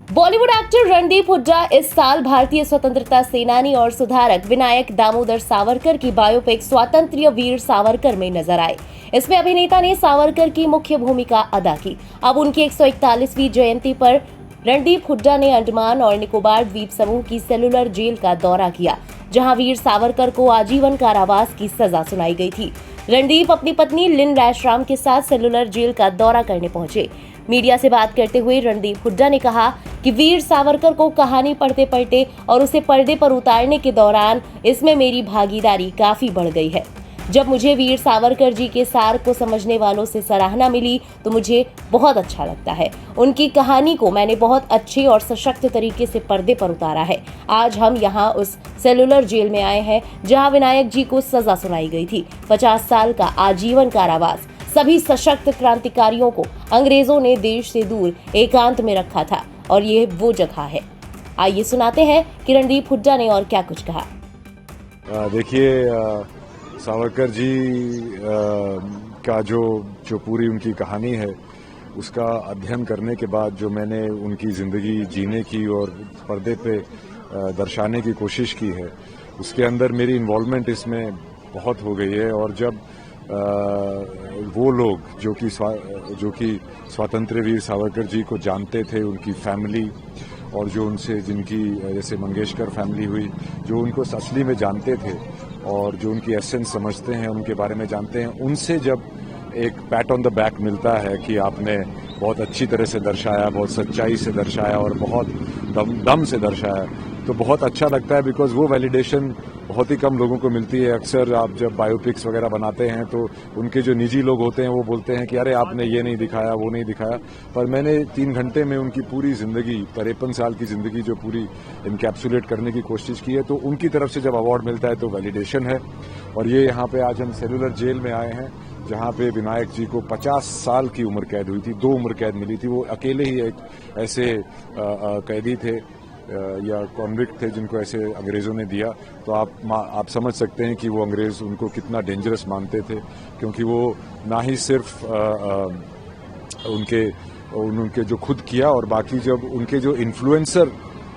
Bollywood actor Randeep Hooda इस साल भारतीय स्वतंत्रता सेनानी और सुधारक विनायक दामोदर सावरकर की बायोपिक स्वातंत्र्य वीर सावरकर में नजर आए। इसमें अभिनेता ने सावरकर की मुख्य भूमिका अदा की। अब उनकी 141वीं जयंती पर रणदीप हुड्डा ने अंडमान और निकोबार द्वीप समूह की सेलुलर जेल का दौरा किया, जहां वीर सावरकर को आजीवन कारावास की सजा सुनाई गई थी। रणदीप अपनी पत्नी लिन रैशराम के साथ सेलुलर जेल का दौरा करने पहुंचे। मीडिया से बात करते हुए रणदीप हुड्डा ने कहा कि वीर सावरकर को कहानी पढ़ते पढ़ते और उसे पर्दे पर उतारने के दौरान इसमें मेरी भागीदारी काफी बढ़ गई है। जब मुझे वीर सावरकर जी के सार को समझने वालों से सराहना मिली तो मुझे बहुत अच्छा लगता है। उनकी कहानी को मैंने बहुत अच्छे और सशक्त तरीके से पर्दे पर उतारा है। आज हम यहाँ उस सेलुलर जेल में आए हैं जहाँ विनायक जी को सजा सुनाई गई थी, 50 साल का आजीवन कारावास। सभी सशक्त क्रांतिकारियों को अंग्रेजों ने देश से दूर एकांत में रखा था और ये वो जगह है। आइए सुनाते हैं कि रणदीप हुड्डा ने और क्या कुछ कहा। देखिए, सावरकर जी का जो पूरी उनकी कहानी है, उसका अध्ययन करने के बाद जो मैंने उनकी ज़िंदगी जीने की और पर्दे पे दर्शाने की कोशिश की है, उसके अंदर मेरी इन्वॉल्वमेंट इसमें बहुत हो गई है। और जब वो लोग जो कि स्वातंत्र्य वीर सावरकर जी को जानते थे, उनकी फैमिली और जो उनसे जिनकी जैसे मंगेशकर फैमिली हुई, जो उनको असली में जानते थे और जो उनकी एसेंस समझते हैं, उनके बारे में जानते हैं, उनसे जब एक पैट ऑन द बैक मिलता है कि आपने बहुत अच्छी तरह से दर्शाया, बहुत सच्चाई से दर्शाया और बहुत दम से दर्शाया, तो बहुत अच्छा लगता है। बिकॉज वो वैलिडेशन बहुत ही कम लोगों को मिलती है। अक्सर आप जब बायोपिक्स वगैरह बनाते हैं तो उनके जो निजी लोग होते हैं वो बोलते हैं कि अरे आपने ये नहीं दिखाया, वो नहीं दिखाया। पर मैंने 3 घंटे में उनकी पूरी जिंदगी, 53 साल की जिंदगी जो पूरी इनकैप्सुलेट करने की कोशिश की है, तो उनकी तरफ से जब अवार्ड मिलता है तो वैलिडेशन है। और ये यहाँ पे आज हम सेलुलर जेल में आए हैं, जहाँ पे विनायक जी को 50 साल की उम्र कैद हुई थी, 2 उम्र कैद मिली थी। वो अकेले ही एक ऐसे कैदी थे या कॉन्विक्ट थे जिनको ऐसे अंग्रेज़ों ने दिया। तो आप समझ सकते हैं कि वो अंग्रेज़ उनको कितना डेंजरस मानते थे, क्योंकि वो ना ही सिर्फ उनके जो खुद किया, और बाकी जब उनके जो इन्फ्लुएंसर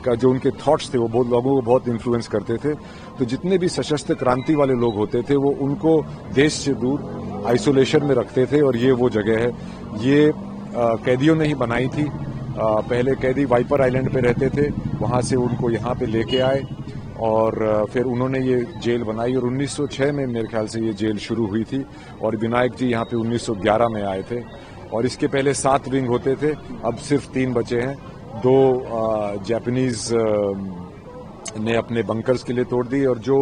का जो उनके थॉट्स थे, वो बहुत लोगों को बहुत इन्फ्लुएंस करते थे। तो जितने भी सशस्त्र क्रांति वाले लोग होते थे, वो उनको देश से दूर आइसोलेशन में रखते थे। और ये वो जगह है, ये कैदियों ने ही बनाई थी। पहले कैदी वाइपर आइलैंड पे रहते थे, वहाँ से उनको यहाँ पे लेके आए और फिर उन्होंने ये जेल बनाई। और 1906 में मेरे ख्याल से ये जेल शुरू हुई थी और विनायक जी यहाँ पे 1911 में आए थे। और इसके पहले 7 विंग होते थे, अब सिर्फ 3 बचे हैं। 2 जापानीज ने अपने बंकर्स के लिए तोड़ दी, और जो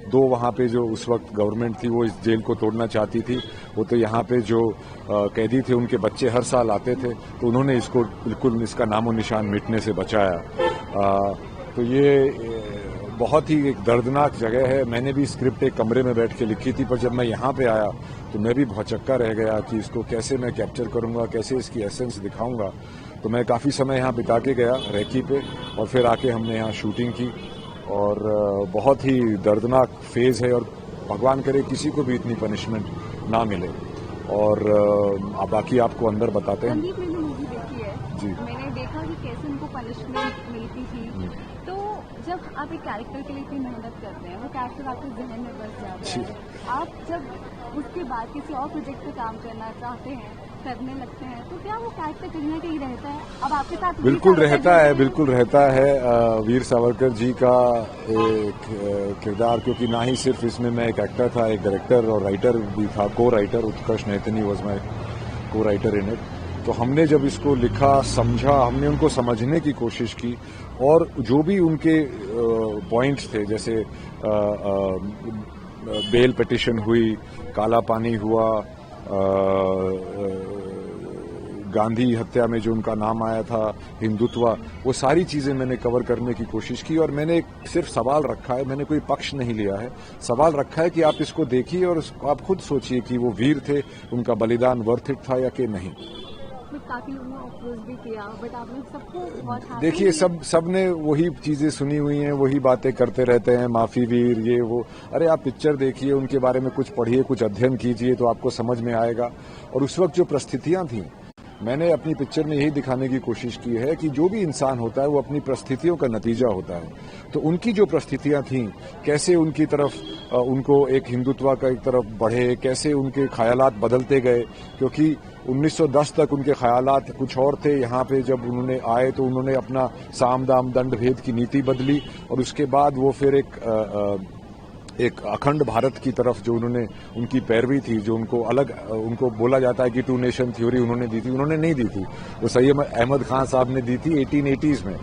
2 वहाँ पे जो उस वक्त गवर्नमेंट थी वो इस जेल को तोड़ना चाहती थी। वो तो यहाँ पे जो कैदी थे, उनके बच्चे हर साल आते थे, तो उन्होंने इसको बिल्कुल इसका नामो निशान मिटने से बचाया। तो ये बहुत ही एक दर्दनाक जगह है। मैंने भी स्क्रिप्ट एक कमरे में बैठ के लिखी थी, पर जब मैं यहाँ पे आया तो मैं भी भौचक्का रह गया कि इसको कैसे मैं कैप्चर करूँगा, कैसे इसकी एसेंस दिखाऊँगा। तो मैं काफ़ी समय यहाँ बिता के गया रेकी पे, और फिर आके हमने यहाँ शूटिंग की। और बहुत ही दर्दनाक फेज है, और भगवान करे किसी को भी इतनी पनिशमेंट ना मिले। और बाकी आपको अंदर बताते हैं। रणदीप, मैंने मूवी देखी है जी, मैंने देखा कि कैसे उनको पनिशमेंट मिलती थी। तो जब आप एक कैरेक्टर के लिए इतनी मेहनत करते हैं, वो कैरेक्टर आपके जहन में बस जाता है, आप जब उसके बाद किसी और प्रोजेक्ट पे काम करना चाहते हैं, करने लगते हैं, तो क्या वो कैरेक्टर कहीं ना कहीं रहता है? अब आपके साथ बिल्कुल रहता है वीर सावरकर जी का एक किरदार, क्योंकि ना ही सिर्फ इसमें मैं एक एक्टर था, एक डायरेक्टर और राइटर भी था, को राइटर। उत्कर्ष नेतनी वॉज माई को राइटर इन इट। तो हमने जब इसको लिखा, समझा, हमने उनको समझने की कोशिश की, और जो भी उनके पॉइंट्स थे, जैसे बेल पिटिशन हुई, काला पानी हुआ, गांधी हत्या में जो उनका नाम आया था, हिंदुत्व, वो सारी चीज़ें मैंने कवर करने की कोशिश की। और मैंने सिर्फ सवाल रखा है, मैंने कोई पक्ष नहीं लिया है, सवाल रखा है कि आप इसको देखिए और आप खुद सोचिए कि वो वीर थे, उनका बलिदान वर्थ इट था या कि नहीं। काफी लोगों ने अप्रोच भी किया, बट आपने सबको बहुत देखिए, सब ने वही चीजें सुनी हुई हैं, वही बातें करते रहते हैं, माफी वीर, ये वो। अरे आप पिक्चर देखिए, उनके बारे में कुछ पढ़िए, कुछ अध्ययन कीजिए, तो आपको समझ में आएगा। और उस वक्त जो परिस्थितियां थी, मैंने अपनी पिक्चर में यही दिखाने की कोशिश की है कि जो भी इंसान होता है वो अपनी परिस्थितियों का नतीजा होता है। तो उनकी जो परिस्थितियां थीं, कैसे उनकी तरफ उनको एक हिंदुत्व का एक तरफ बढ़े, कैसे उनके ख्यालात बदलते गए, क्योंकि 1910 तक उनके ख्यालात कुछ और थे। यहाँ पे जब उन्होंने आए तो उन्होंने अपना साम दाम दंड भेद की नीति बदली और उसके बाद वो फिर एक अखंड भारत की तरफ जो उन्होंने उनकी पैरवी थी, जो उनको अलग उनको बोला जाता है कि 2 नेशन थ्योरी उन्होंने दी थी, उन्होंने नहीं दी थी, वो सैयद अहमद खान साहब ने दी थी 1880s में।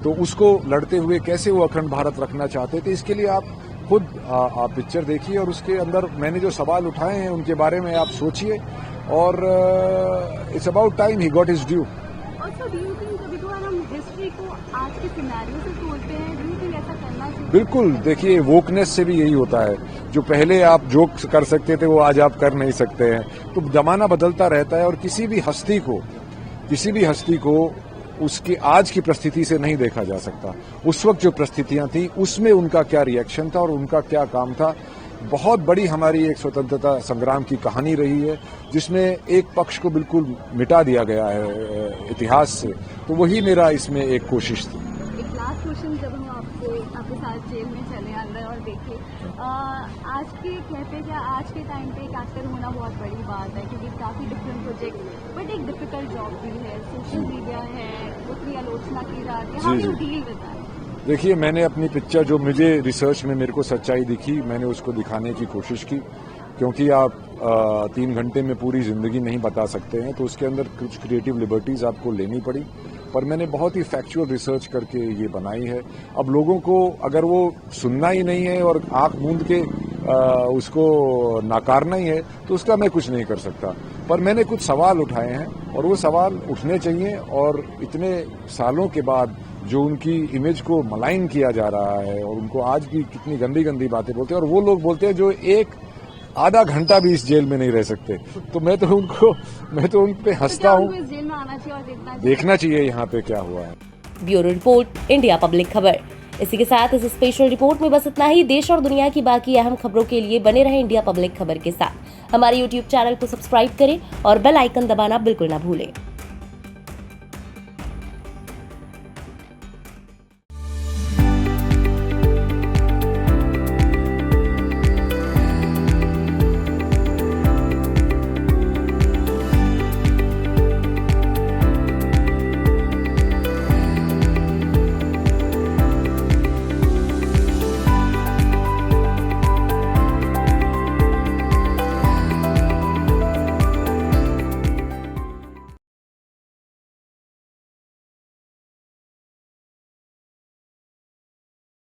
तो उसको लड़ते हुए कैसे वो अखंड भारत रखना चाहते थे, इसके लिए आप खुद आप पिक्चर देखिए और उसके अंदर मैंने जो सवाल उठाए हैं उनके बारे में आप सोचिए और it's about time he got his due. Also, do you think कभी-कभार हम हिस्ट्री को आज के सिनेरियो से तोड़ते हैं? Do you think ऐसा करना चाहिए? बिल्कुल, देखिए वोकनेस से भी यही होता है। जो पहले आप जोक कर सकते थे वो आज आप कर नहीं सकते हैं। तो जमाना बदलता रहता है और किसी भी हस्ती को उसकी आज की परिस्थिति से नहीं देखा जा सकता। उस वक्त जो परिस्थितियां थी उसमें उनका क्या रिएक्शन था और उनका क्या काम था। बहुत बड़ी हमारी एक स्वतंत्रता संग्राम की कहानी रही है जिसमें एक पक्ष को बिल्कुल मिटा दिया गया है इतिहास से। तो वही मेरा इसमें एक कोशिश थी। एक लास्ट क्वेश्चन, जब हम आपके साथ जेल में चले अंदर और देखे, आज के टाइम पे एक एक्टर होना बहुत बड़ी बात है क्योंकि काफ़ी डिफरेंट प्रोजेक्ट, बट एक डिफिकल्ट जॉब भी है, सोशल मीडिया है, उसकी आलोचना की जाती है, how you deal with that? देखिए, मैंने अपनी पिक्चर जो मुझे रिसर्च में मेरे को सच्चाई दिखी, मैंने उसको दिखाने की कोशिश की, क्योंकि आप 3 घंटे में पूरी ज़िंदगी नहीं बता सकते हैं, तो उसके अंदर कुछ क्रिएटिव लिबर्टीज़ आपको लेनी पड़ी। पर मैंने बहुत ही फैक्चुअल रिसर्च करके ये बनाई है। अब लोगों को अगर वो सुनना ही नहीं है और आंख मूंद के उसको नकारना ही है तो उसका मैं कुछ नहीं कर सकता। पर मैंने कुछ सवाल उठाए हैं और वो सवाल उठने चाहिए। और इतने सालों के बाद जो उनकी इमेज को मलाइन किया जा रहा है और उनको आज भी कितनी गंदी गंदी बातें बोलते हैं, और वो लोग बोलते हैं जो एक आधा घंटा भी इस जेल में नहीं रह सकते, तो मैं तो उन पे हंसता हूँ। जेल में आना चाहिए और देखना चाहिए यहाँ पे क्या हुआ है। ब्यूरो रिपोर्ट, इंडिया पब्लिक खबर। इसी के साथ इस स्पेशल रिपोर्ट में बस इतना ही। देश और दुनिया की बाकी अहम खबरों के लिए बने रहें इंडिया पब्लिक खबर के साथ। हमारे YouTube चैनल को सब्सक्राइब करें और बेल आइकन दबाना बिल्कुल ना भूलें।